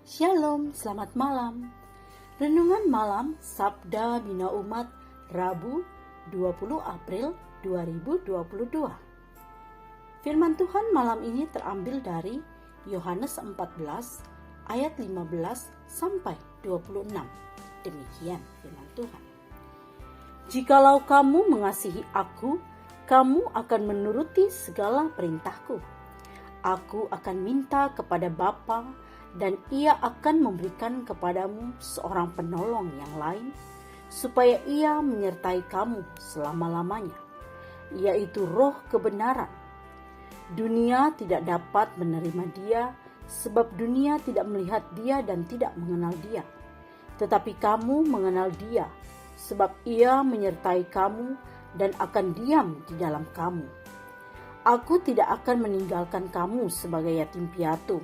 Shalom, selamat malam. Renungan malam Sabda Bina Umat Rabu 20 April 2022. Firman Tuhan malam ini terambil dari Yohanes 14 ayat 15 sampai 26. Demikian firman Tuhan. Jikalau kamu mengasihi aku, kamu akan menuruti segala perintahku. Aku akan minta kepada Bapa, dan Ia akan memberikan kepadamu seorang penolong yang lain, supaya Ia menyertai kamu selama-lamanya, yaitu Roh kebenaran. Dunia tidak dapat menerima Dia, sebab dunia tidak melihat Dia dan tidak mengenal Dia. Tetapi kamu mengenal Dia, sebab Ia menyertai kamu dan akan diam di dalam kamu. Aku tidak akan meninggalkan kamu sebagai yatim piatu.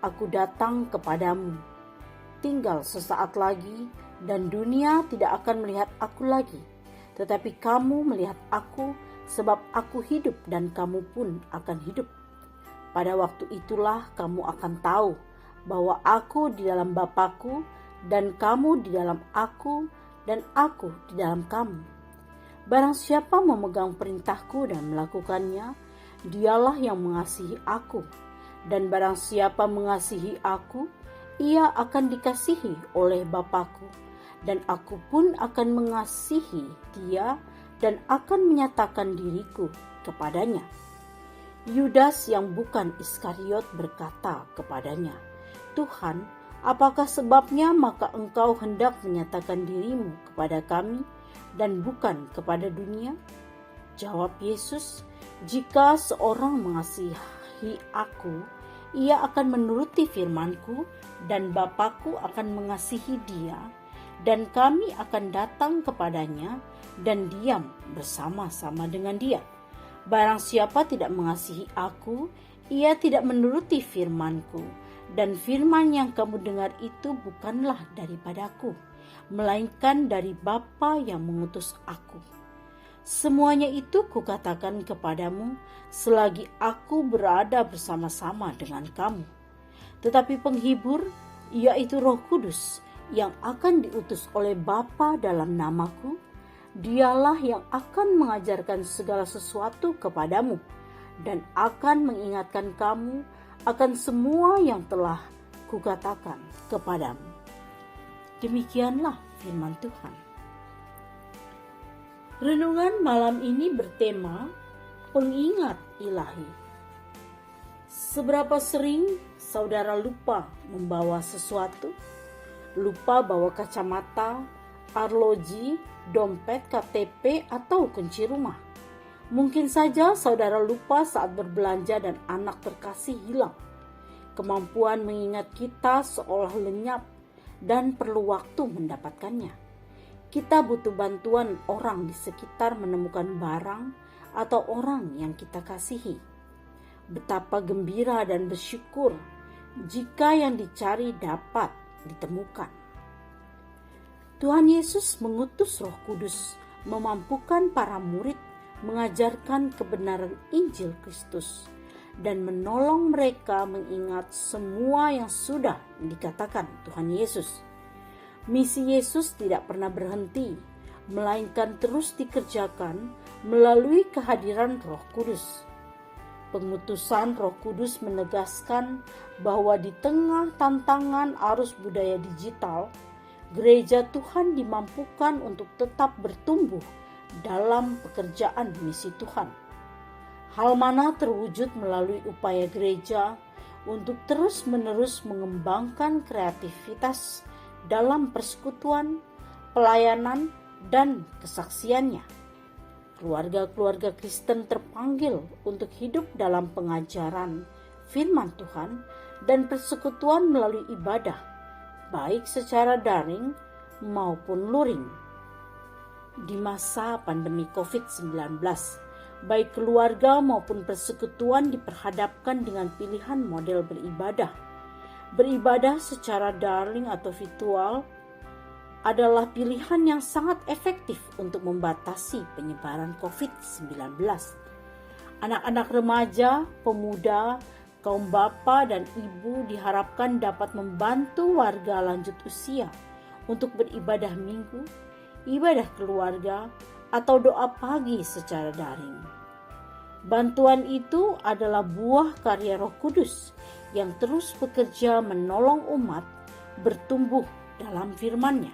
Aku datang kepadamu. Tinggal sesaat lagi, dan dunia tidak akan melihat aku lagi. Tetapi kamu melihat aku, sebab aku hidup dan kamu pun akan hidup. Pada waktu itulah kamu akan tahu bahwa aku di dalam Bapa-Ku, dan kamu di dalam aku, dan aku di dalam kamu. Barang siapa memegang perintahku dan melakukannya, dialah yang mengasihi aku. Dan barang siapa mengasihi aku, ia akan dikasihi oleh Bapa-Ku. Dan aku pun akan mengasihi dia dan akan menyatakan diriku kepadanya. Yudas yang bukan Iskariot berkata kepadanya, Tuhan, apakah sebabnya maka engkau hendak menyatakan dirimu kepada kami dan bukan kepada dunia? Jawab Yesus, jika seorang mengasihi aku, ia akan menuruti firman-Ku, dan Bapa-Ku akan mengasihi dia, dan kami akan datang kepadanya dan diam bersama-sama dengan dia. Barang siapa tidak mengasihi aku, ia tidak menuruti firman-Ku, dan firman yang kamu dengar itu bukanlah daripadaku, melainkan dari Bapa yang mengutus aku. Semuanya itu kukatakan kepadamu selagi aku berada bersama-sama dengan kamu. Tetapi penghibur, yaitu Roh Kudus, yang akan diutus oleh Bapa dalam namaku, dialah yang akan mengajarkan segala sesuatu kepadamu dan akan mengingatkan kamu akan semua yang telah kukatakan kepadamu. Demikianlah firman Tuhan. Renungan malam ini bertema pengingat ilahi. Seberapa sering saudara lupa membawa sesuatu? Lupa bawa kacamata, arloji, dompet, KTP, atau kunci rumah. Mungkin saja saudara lupa saat berbelanja dan anak terkasih hilang. Kemampuan mengingat kita seolah lenyap dan perlu waktu mendapatkannya. Kita butuh bantuan orang di sekitar menemukan barang atau orang yang kita kasihi. Betapa gembira dan bersyukur jika yang dicari dapat ditemukan. Tuhan Yesus mengutus Roh Kudus memampukan para murid mengajarkan kebenaran Injil Kristus dan menolong mereka mengingat semua yang sudah dikatakan Tuhan Yesus. Misi Yesus tidak pernah berhenti, melainkan terus dikerjakan melalui kehadiran Roh Kudus. Pengutusan Roh Kudus menegaskan bahwa di tengah tantangan arus budaya digital, gereja Tuhan dimampukan untuk tetap bertumbuh dalam pekerjaan misi Tuhan. Hal mana terwujud melalui upaya gereja untuk terus-menerus mengembangkan kreativitas dalam persekutuan, pelayanan, dan kesaksiannya. Keluarga-keluarga Kristen terpanggil untuk hidup dalam pengajaran firman Tuhan dan persekutuan melalui ibadah, baik secara daring maupun luring. Di masa pandemi COVID-19, baik keluarga maupun persekutuan diperhadapkan dengan pilihan model beribadah. Beribadah secara daring atau virtual adalah pilihan yang sangat efektif untuk membatasi penyebaran COVID-19. Anak-anak remaja, pemuda, Kaum bapa dan ibu diharapkan dapat membantu warga lanjut usia untuk beribadah minggu, ibadah keluarga, atau doa pagi secara daring. Bantuan itu adalah buah karya Roh Kudus yang terus bekerja menolong umat bertumbuh dalam firman-Nya.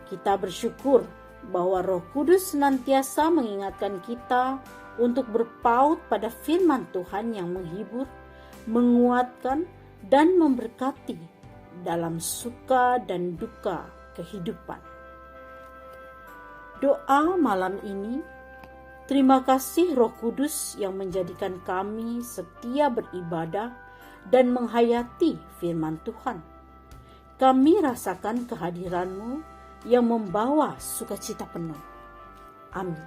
Kita bersyukur bahwa Roh Kudus senantiasa mengingatkan kita untuk berpaut pada firman Tuhan yang menghibur, menguatkan, dan memberkati dalam suka dan duka kehidupan. Doa malam ini, terima kasih Roh Kudus yang menjadikan kami setia beribadah dan menghayati firman Tuhan. Kami rasakan kehadiran-Mu yang membawa sukacita penuh. Amin.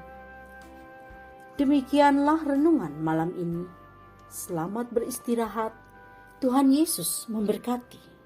Demikianlah renungan malam ini. Selamat beristirahat. Tuhan Yesus memberkati.